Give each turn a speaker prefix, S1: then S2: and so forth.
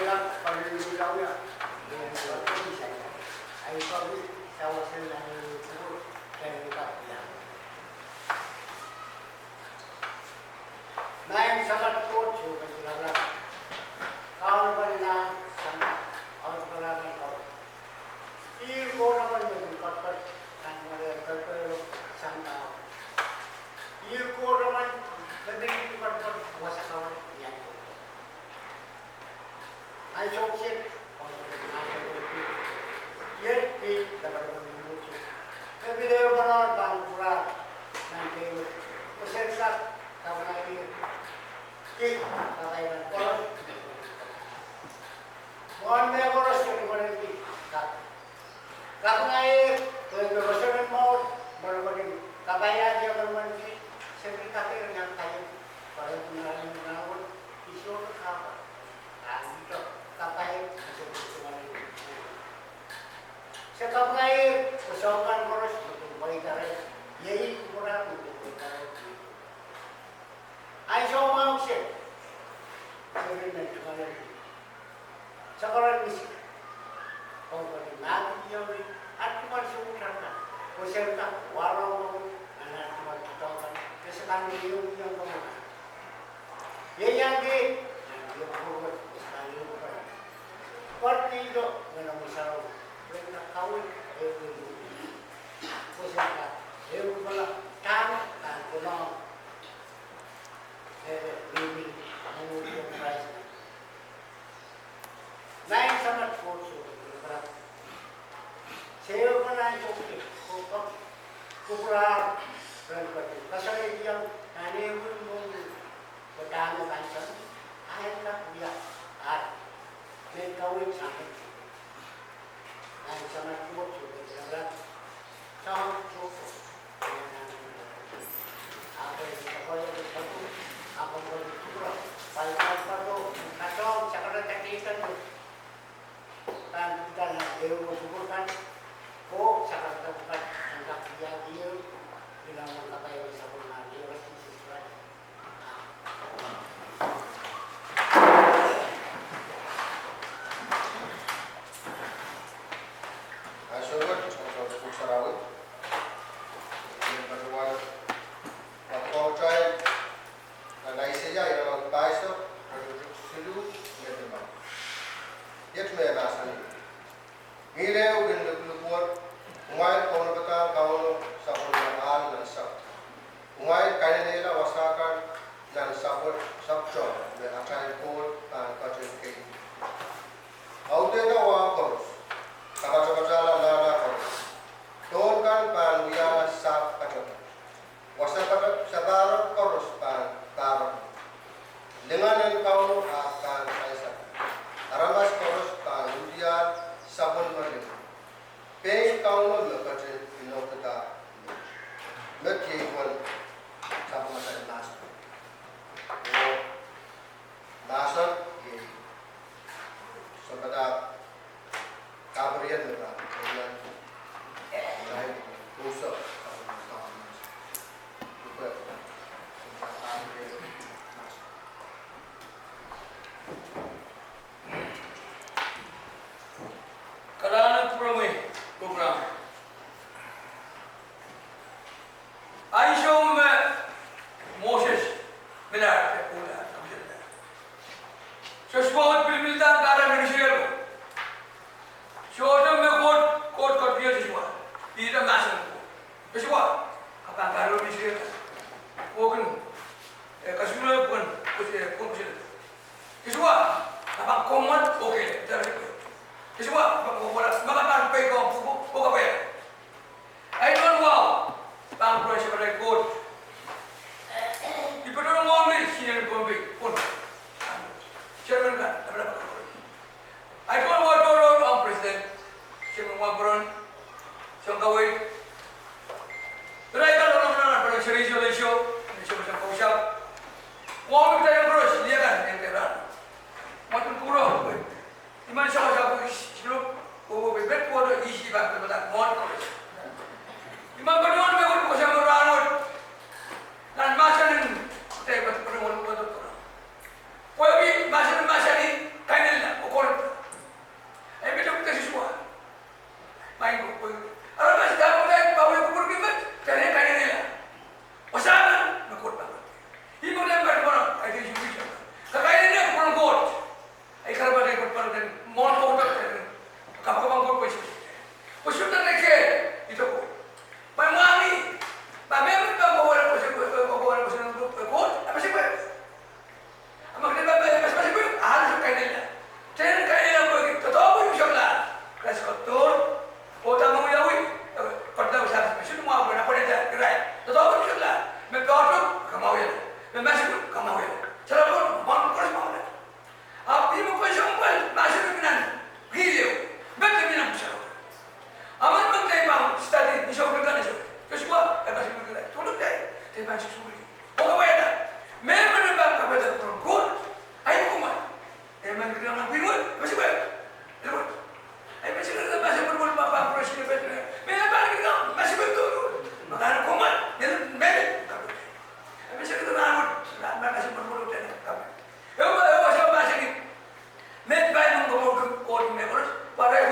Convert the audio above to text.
S1: lang pag-ilaw niya. Hindi bisa niya. Ay pag sawa sila ng siguro. Kaya nito niya. Naim sangat kuat juga sila. Kawan pa nila sama. Kawan pa nila kawan. Iko naman yung kapat. Ang mga kapero sama. Iko naman naging kapat wasa kawan. Yan. Ay soksit. Yan dapat menuju. Video benar bang pura nanti peserta kawan lagi. Kakainan koros. Mohon saya koros yang dimana ini. Kapan air, kebebasan mau berbagi. Kakainan dia berbagi. Seperti kakainan yang kaya. Kalau mengalami menawar, isu apa? Itu kakainan seperti itu. Sekap air, usahakan koros untuk baik karya. Yai kurang untuk baik karya. Ay so mau siya. Sabi na tumalan. Sa karan misik. Kung pag-imagin niyo at kumansumutan na. Kung siya ka, waraw mo na tumagtatawakan. Kasi kami yung pamahan. Yayagi. Yung purwat. Yung purwat. Partido. Ganang masaraw. Yung nakawin. Kung siya ka. Yung pala. Tama. Tanto lang. Living ang Christ. Lain sangat kurso. Saya pernah ikut kupular berikut. Kasih yang ane pun bertanya kantor. Ayatlah dia. Mereka sampai. Lain sangat kurso. Sangat kurso. Apa yang kita boleh bersatu? Apa boleh kurang? Paling baru kacau sekarang teknikan tu. Dan kita nak dewa bersyukurkan. Oh sekarang kita bukan anggap dia bilang apa yang bisa benar dia pasti sesuai.
S2: Asyik untuk sarawit. Yang kedua, waktu kau try. Nai saja yang baisa selu meterma. Yet me nasani. Mile ugen Wiekupwur, umay kau betul kau sapur al dan sap. Umay kaya nila wasakan dan sapur sapcor be akai kol dan kacil kei. Aude da wa koros. Kapatapat lada koros. Ton kan pan wiana sap kacil. Wasakan sabar koros pan taruh. Dengan yang kau akan kaisa. Aramas koros pan udian sabun mandi. Pei kau mekacin inokta. Mekikwan sabun masa nas. Nasan ye. Sebentar kabrian mereka. Dengan lain usah.
S3: Karena program. Aisyah Moses benar pula. Sesuatu pemilihan karena Israel. Sesuatu kot dia sesuatu. Tidak masuk. Sesuatu apa kalau Israel? Bukan. Kasulah bukan. Bukan. Sesuatu apa komat? Okey. Semua maka pay ko buka pa. I don't wow. Bang pro siya pala good. Ipo na mo ni siya ko be. Pun. Chairman ka, tabla pa. I don't want to roll on president. Siya mo bron. Siya kaway. Pero ay ka na para sa resolution. Siya sa kausap. Mo tayo bro, dia kan yang kira. Matun kuro. Iman siya sa silo, o bebet po isi ba court members para